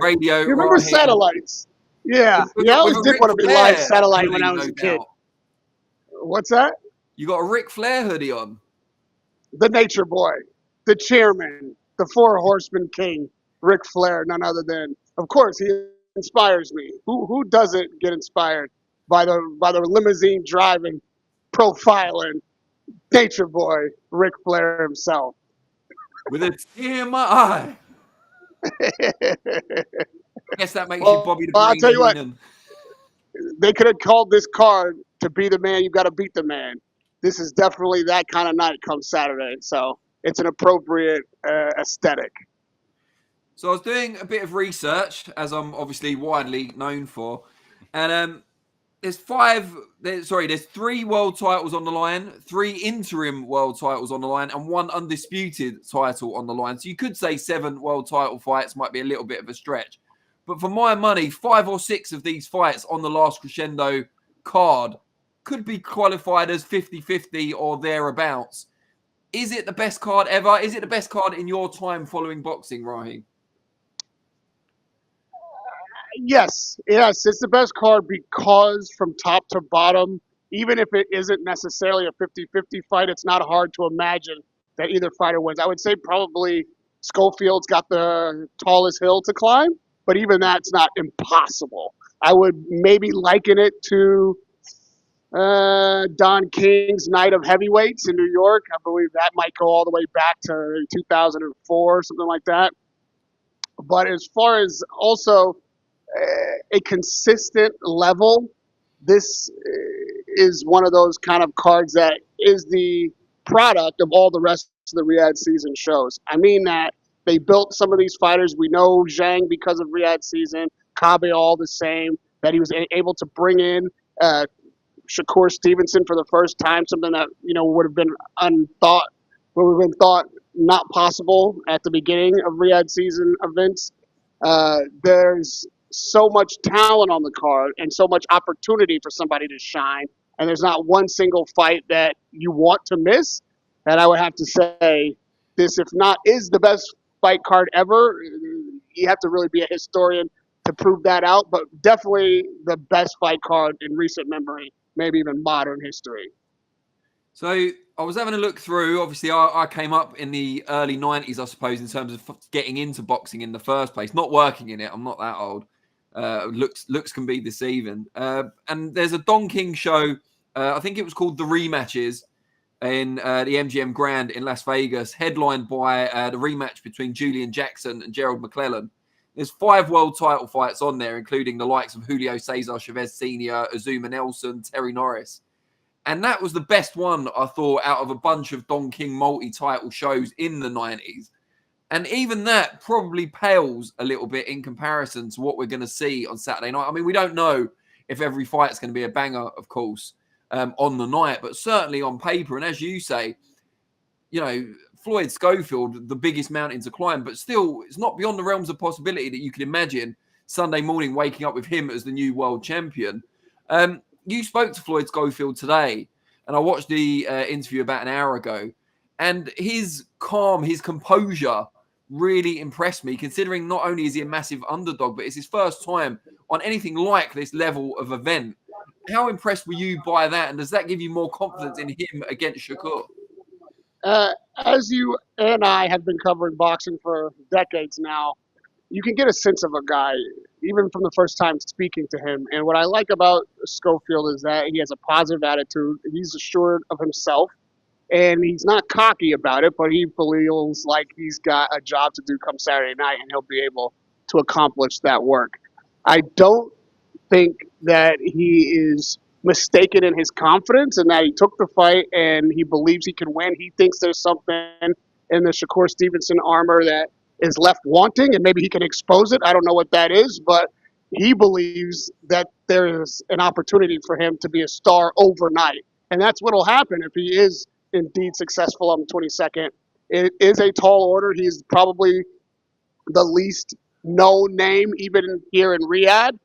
radio You remember right here. satellites? Yeah. With I a always did Ric want to be live Flair satellite when hoodie, I was no a kid. doubt. What's that? You got a Ric Flair hoodie on. The Nature Boy, the chairman, the Four Horsemen King, Ric Flair, none other than, of course, he inspires me. Who doesn't get inspired by the limousine driving, profiling Nature Boy, Ric Flair himself? With a tear in my eye. I guess that makes you Bobby the Well, I'll Brain tell you what, Heenan. they could have called this card to be the man, you got to beat the man. This is definitely that kind of night come Saturday. So it's an appropriate aesthetic. So I was doing a bit of research, as I'm obviously widely known for, and there's three world titles on the line, 3 interim world titles on the line, and 1 undisputed title on the line. So you could say 7 world title fights might be a little bit of a stretch. But for my money, 5 or 6 of these fights on the last crescendo card could be qualified as 50-50 or thereabouts. Is it the best card ever? Is it the best card in your time following boxing, Raheem? Yes, it's the best card because from top to bottom, even if it isn't necessarily a 50-50 fight, it's not hard to imagine that either fighter wins. I would say probably Schofield's got the tallest hill to climb, but even that's not impossible. I would maybe liken it to Don King's Night of Heavyweights in New York. I believe that might go all the way back to 2004, something like that. But as far as also a consistent level, this is one of those kind of cards that is the product of all the rest of the Riyadh season shows. I mean that they built some of these fighters. We know Zhang because of Riyadh season, Kabe all the same, that he was able to bring in Shakur Stevenson for the first time, something that would have been thought not possible at the beginning of Riyadh season events. There's so much talent on the card and so much opportunity for somebody to shine, and there's not one single fight that you want to miss. And I would have to say this, if not is the best fight card ever, you have to really be a historian to prove that out, but definitely the best fight card in recent memory, maybe even modern history. So I was having a look through. Obviously, I came up in the early 90s, I suppose, in terms of getting into boxing in the first place. Not working in it. I'm not that old. Looks can be deceiving. And there's a Don King show. I think it was called The Rematches in the MGM Grand in Las Vegas, headlined by the rematch between Julian Jackson and Gerald McClellan. There's 5 world title fights on there, including the likes of Julio Cesar Chavez Sr., Azuma Nelson, Terry Norris. And that was the best one, I thought, out of a bunch of Don King multi-title shows in the 90s. And even that probably pales a little bit in comparison to what we're going to see on Saturday night. I mean, we don't know if every fight's going to be a banger, of course, on the night, but certainly on paper. And as you say, Floyd Schofield, the biggest mountain to climb, but still, it's not beyond the realms of possibility that you can imagine Sunday morning waking up with him as the new world champion. You spoke to Floyd Schofield today, and I watched the interview about an hour ago, and his calm, his composure really impressed me, considering not only is he a massive underdog, but it's his first time on anything like this level of event. How impressed were you by that, and does that give you more confidence in him against Shakur? As you and I have been covering boxing for decades now, you can get a sense of a guy, even from the first time speaking to him. And what I like about Schofield is that he has a positive attitude. He's assured of himself, and he's not cocky about it, but he feels like he's got a job to do come Saturday night, and he'll be able to accomplish that work. I don't think that he is mistaken in his confidence and that he took the fight and he believes he can win. He thinks there's something in the Shakur Stevenson armor that is left wanting, and maybe he can expose it. I don't know what that is, but he believes that there is an opportunity for him to be a star overnight. And that's what will happen if he is indeed successful on the 22nd. It is a tall order. He's probably the least known name, even here in Riyadh,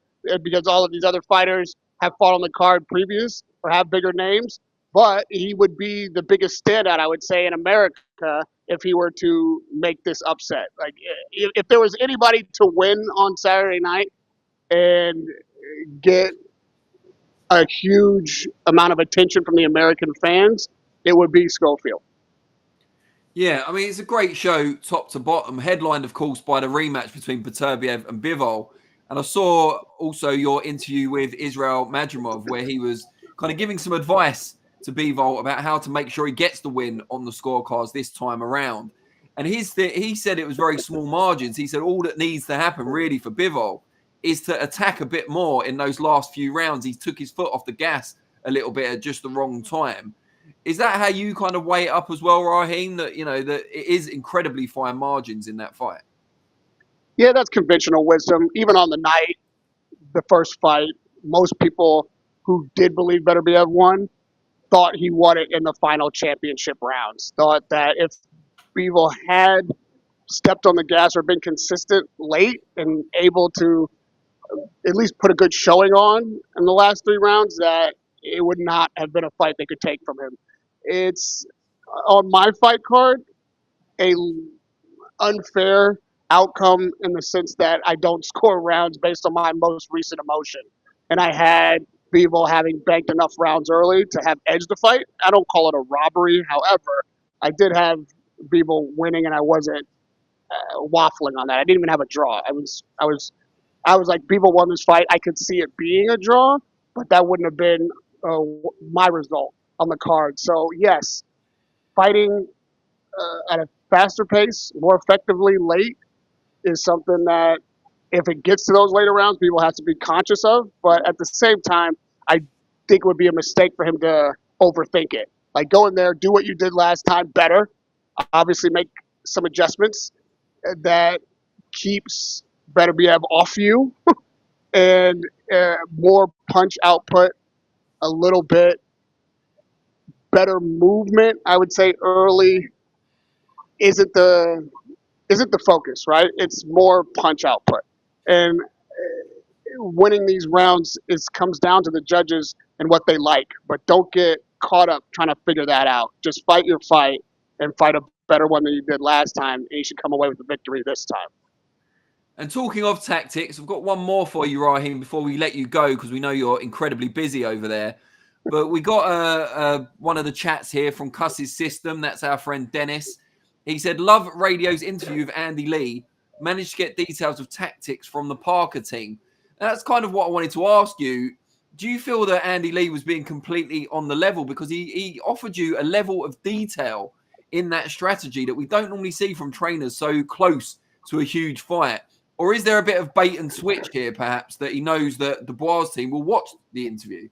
because all of these other fighters have fought on the card previous or have bigger names. But he would be the biggest standout, I would say, in America if he were to make this upset. Like, if there was anybody to win on Saturday night and get a huge amount of attention from the American fans, it would be Schofield. Yeah, I mean, it's a great show, top to bottom, headlined, of course, by the rematch between Beterbiev and Bivol. And I saw also your interview with Israel Madrimov, where he was kind of giving some advice to Bivol about how to make sure he gets the win on the scorecards this time around. And he said it was very small margins. He said all that needs to happen really for Bivol is to attack a bit more in those last few rounds. He took his foot off the gas a little bit at just the wrong time. Is that how you kind of weigh it up as well, Raheem, that, you know, that it is incredibly fine margins in that fight? Yeah, that's conventional wisdom. Even on the night, the first fight, most people who did believe Beterbiev won thought he won it in the final championship rounds. Thought that if Bivol had stepped on the gas or been consistent late and able to at least put a good showing on in the last 3 rounds, that it would not have been a fight they could take from him. It's on my fight card a unfair outcome in the sense that I don't score rounds based on my most recent emotion. And I had Bivol having banked enough rounds early to have edged the fight. I don't call it a robbery. However, I did have Bivol winning, and I wasn't waffling on that. I didn't even have a draw. I was like, Bivol won this fight. I could see it being a draw, but that wouldn't have been my result on the card. So yes, fighting at a faster pace, more effectively late, is something that if it gets to those later rounds, people have to be conscious of. But at the same time, I think it would be a mistake for him to overthink it. Like, go in there, do what you did last time better. Obviously, make some adjustments that keeps Beterbiev off you and more punch output, a little bit better movement. I would say early isn't the focus, right? It's more punch output, and winning these rounds comes down to the judges and what they like. But don't get caught up trying to figure that out. Just fight your fight and fight a better one than you did last time, and you should come away with the victory this time. And talking of tactics, I've got one more for you, Raheem, before we let you go, because we know you're incredibly busy over there. But we got one of the chats here from Cuss's System. That's our friend Dennis. He said, love Radio's interview with Andy Lee. Managed to get details of tactics from the Parker team. And that's kind of what I wanted to ask you. Do you feel that Andy Lee was being completely on the level? Because he offered you a level of detail in that strategy that we don't normally see from trainers so close to a huge fight. Or is there a bit of bait and switch here, perhaps, that he knows that Dubois' team will watch the interview?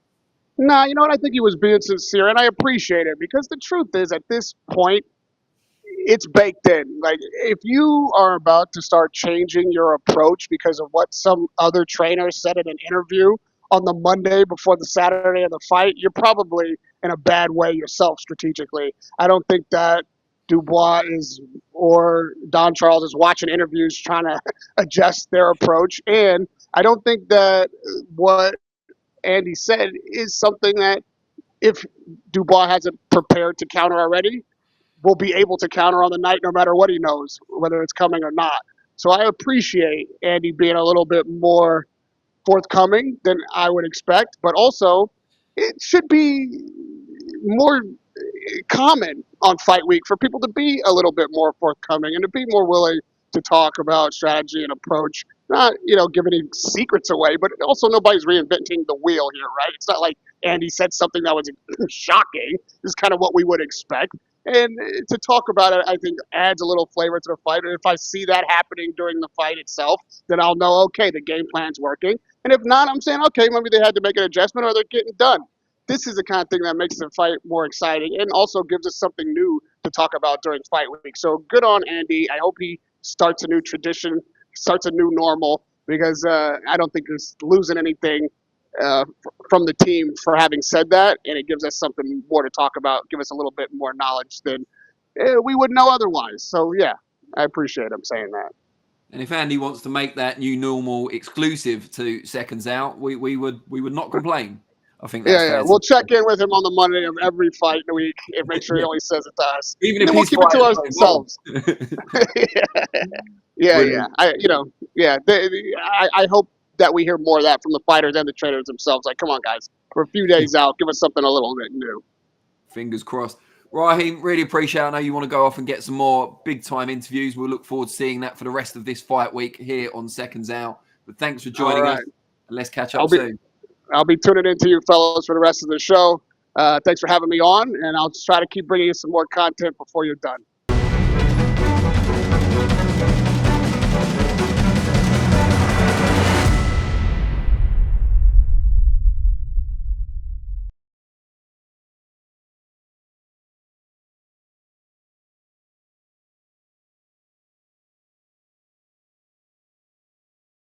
No, you know what? I think he was being sincere, and I appreciate it, because the truth is, at this point, it's baked in. Like, if you are about to start changing your approach because of what some other trainer said in an interview on the Monday before the Saturday of the fight, you're probably in a bad way yourself strategically. I don't think that Dubois or Don Charles is watching interviews trying to adjust their approach. And I don't think that what Andy said is something that, if Dubois hasn't prepared to counter already, will be able to counter on the night no matter what he knows, whether it's coming or not. So I appreciate Andy being a little bit more forthcoming than I would expect, but also it should be more common on fight week for people to be a little bit more forthcoming and to be more willing to talk about strategy and approach. Not, giving any secrets away, but also nobody's reinventing the wheel here, right? It's not like Andy said something that was shocking. It's kind of what we would expect. And to talk about it, I think, adds a little flavor to the fight. And if I see that happening during the fight itself, then I'll know, okay, the game plan's working. And if not, I'm saying, okay, maybe they had to make an adjustment or they're getting done. This is the kind of thing that makes the fight more exciting and also gives us something new to talk about during fight week. So good on Andy. I hope he starts a new tradition, starts a new normal, because I don't think he's losing anything from the team for having said that, and it gives us something more to talk about, give us a little bit more knowledge than we would know otherwise. So yeah, I appreciate him saying that. And if Andy wants to make that new normal exclusive to Seconds Out, we would not complain. I think that's fair. We'll check in with him on the Monday of every fight in the week and make sure he Yeah. only says it to us. Even And if then we'll he's keep it to fighting ourselves. Brilliant. I hope that we hear more of that from the fighters and the trainers themselves. Like, come on, guys, we're a few days out. Give us something a little bit new. Fingers crossed. Raheem, really appreciate it. I know you want to go off and get some more big-time interviews. We'll look forward to seeing that for the rest of this fight week here on Seconds Out. But thanks for joining us, and let's catch up soon. I'll be tuning into you fellows for the rest of the show. Thanks for having me on, and I'll try to keep bringing you some more content before you're done.